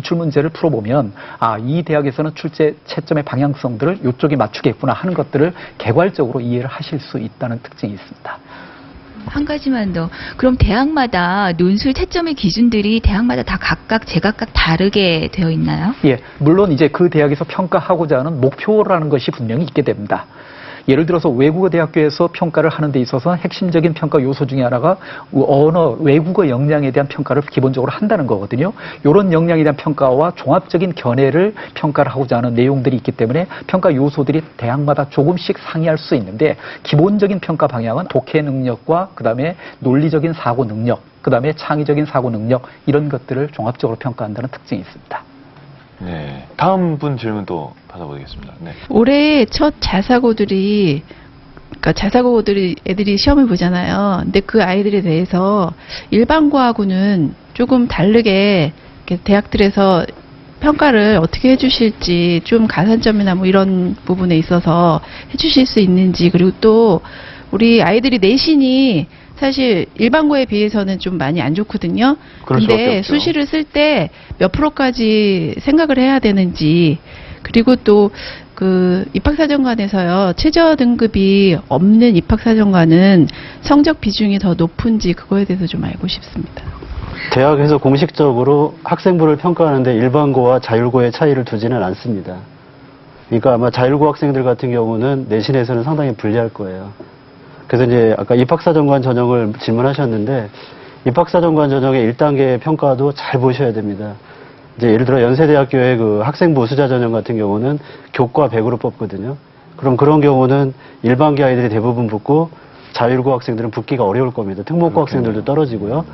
기출 문제를 풀어보면 이 대학에서는 출제 채점의 방향성들을 이쪽에 맞추겠구나 하는 것들을 개괄적으로 이해를 하실 수 있다는 특징이 있습니다. 한 가지만 더. 그럼 대학마다 논술 채점의 기준들이 대학마다 다 각각 제각각 다르게 되어 있나요? 예, 물론 이제 그 대학에서 평가하고자 하는 목표라는 것이 분명히 있게 됩니다. 예를 들어서 외국어 대학교에서 평가를 하는 데 있어서 핵심적인 평가 요소 중에 하나가 언어, 외국어 역량에 대한 평가를 기본적으로 한다는 거거든요. 이런 역량에 대한 평가와 종합적인 견해를 평가를 하고자 하는 내용들이 있기 때문에 평가 요소들이 대학마다 조금씩 상이할 수 있는데 기본적인 평가 방향은 독해 능력과 그다음에 논리적인 사고 능력, 그다음에 창의적인 사고 능력 이런 것들을 종합적으로 평가한다는 특징이 있습니다. 네, 다음 분 질문 또 받아보겠습니다. 네. 올해 첫 자사고들이, 그러니까 자사고들이 애들이 시험을 보잖아요. 근데 그 아이들에 대해서 일반고하고는 조금 다르게 이렇게 대학들에서 평가를 어떻게 해주실지 좀 가산점이나 뭐 이런 부분에 있어서 해주실 수 있는지, 그리고 또 우리 아이들이 내신이 사실 일반고에 비해서는 좀 많이 안 좋거든요. 근데 수시를 쓸 때 몇 프로까지 생각을 해야 되는지, 그리고 또 그 입학사정관에서요, 최저 등급이 없는 입학사정관은 성적 비중이 더 높은지 그거에 대해서 좀 알고 싶습니다. 대학에서 공식적으로 학생부를 평가하는데 일반고와 자율고의 차이를 두지는 않습니다. 그러니까 아마 자율고 학생들 같은 경우는 내신에서는 상당히 불리할 거예요. 그래서 이제 아까 입학사정관 전형을 질문하셨는데, 입학사정관 전형의 1단계 평가도 잘 보셔야 됩니다. 이제 예를 들어 연세대학교의 그 학생부 우수자 전형 같은 경우는 교과 100으로 뽑거든요. 그럼 그런 경우는 일반계 아이들이 대부분 붙고 자율고 학생들은 붙기가 어려울 겁니다. 특목고 학생들도 떨어지고요.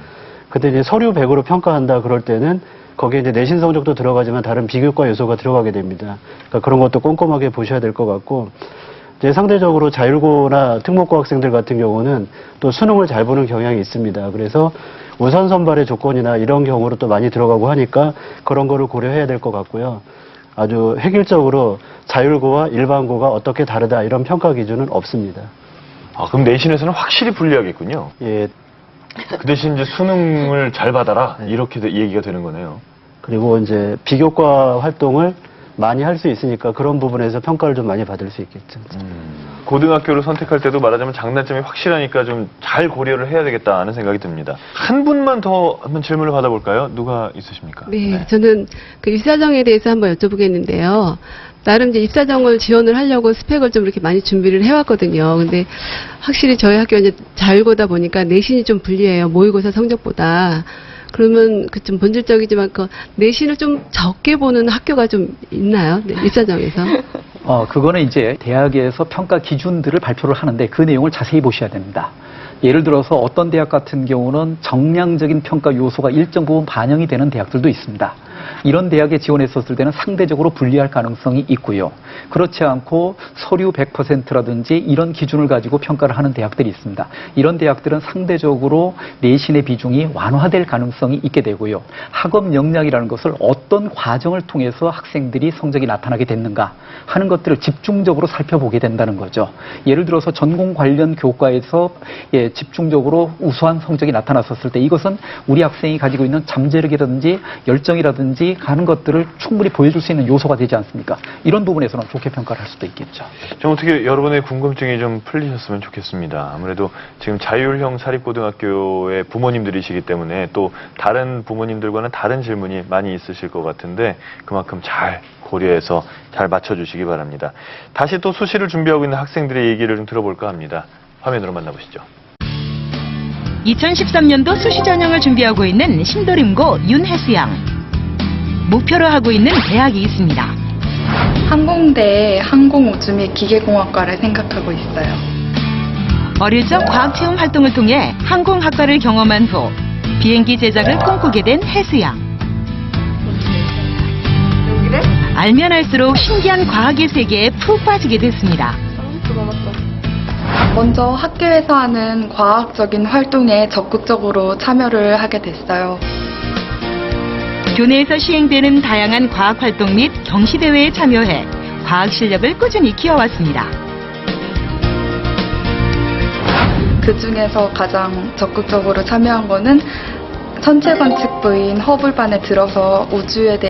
근데 이제 서류 100으로 평가한다 그럴 때는 거기에 이제 내신 성적도 들어가지만 다른 비교과 요소가 들어가게 됩니다. 그러니까 그런 것도 꼼꼼하게 보셔야 될 것 같고, 이제 상대적으로 자율고나 특목고 학생들 같은 경우는 또 수능을 잘 보는 경향이 있습니다. 그래서 우선 선발의 조건이나 이런 경우로 또 많이 들어가고 하니까 그런 거를 고려해야 될 것 같고요. 아주 획일적으로 자율고와 일반고가 어떻게 다르다 이런 평가 기준은 없습니다. 그럼 내신에서는 확실히 불리하겠군요. 예. 그 대신 이제 수능을 잘 받아라 이렇게 얘기가 되는 거네요. 그리고 이제 비교과 활동을 많이 할 수 있으니까 그런 부분에서 평가를 좀 많이 받을 수 있겠죠. 고등학교를 선택할 때도 말하자면 장단점이 확실하니까 좀 잘 고려를 해야 되겠다 하는 생각이 듭니다. 한 분만 더 한번 질문을 받아볼까요? 누가 있으십니까? 네, 저는 그 입사정에 대해서 한번 여쭤보겠는데요. 나름 이제 입사정을 지원을 하려고 스펙을 좀 이렇게 많이 준비를 해왔거든요. 근데 확실히 저희 학교가 이제 자율고다 보니까 내신이 좀 불리해요. 모의고사 성적보다. 그러면 그 좀 본질적이지만 그 내신을 좀 적게 보는 학교가 좀 있나요? 네, 입사정에서? 그거는 이제 대학에서 평가 기준들을 발표를 하는데 그 내용을 자세히 보셔야 됩니다. 예를 들어서 어떤 대학 같은 경우는 정량적인 평가 요소가 일정 부분 반영이 되는 대학들도 있습니다. 이런 대학에 지원했었을 때는 상대적으로 불리할 가능성이 있고요. 그렇지 않고 서류 100%라든지 이런 기준을 가지고 평가를 하는 대학들이 있습니다. 이런 대학들은 상대적으로 내신의 비중이 완화될 가능성이 있게 되고요. 학업 역량이라는 것을 어떤 과정을 통해서 학생들이 성적이 나타나게 됐는가 하는 것들을 집중적으로 살펴보게 된다는 거죠. 예를 들어서 전공 관련 교과에서 집중적으로 우수한 성적이 나타났었을 때 이것은 우리 학생이 가지고 있는 잠재력이라든지 열정이라든지 하는 것들을 충분히 보여줄 수 있는 요소가 되지 않습니까? 이런 부분에서는 좋게 평가를 할 수도 있겠죠. 좀 어떻게 여러분의 궁금증이 좀 풀리셨으면 좋겠습니다. 아무래도 지금 자율형 사립고등학교의 부모님들이시기 때문에 또 다른 부모님들과는 다른 질문이 많이 있으실 것 같은데 그만큼 잘 고려해서 잘 맞춰주시기 바랍니다. 다시 또 수시를 준비하고 있는 학생들의 얘기를 좀 들어볼까 합니다. 화면으로 만나보시죠. 2013년도 수시 전형을 준비하고 있는 신도림고 윤혜수양. 목표로 하고 있는 대학이 있습니다. 항공대 항공우주 및 기계공학과를 생각하고 있어요. 어릴 적 과학체험 활동을 통해 항공학과를 경험한 후 비행기 제작을 꿈꾸게 된 혜수양. 알면 알수록 신기한 과학의 세계에 푹 빠지게 됐습니다. 먼저 학교에서 하는 과학적인 활동에 적극적으로 참여를 하게 됐어요. 교내에서 시행되는 다양한 과학활동 및 경시대회에 참여해 과학 실력을 꾸준히 키워왔습니다. 그 중에서 가장 적극적으로 참여한 거는 천체 관측부인 허블반에 들어서 우주에 대해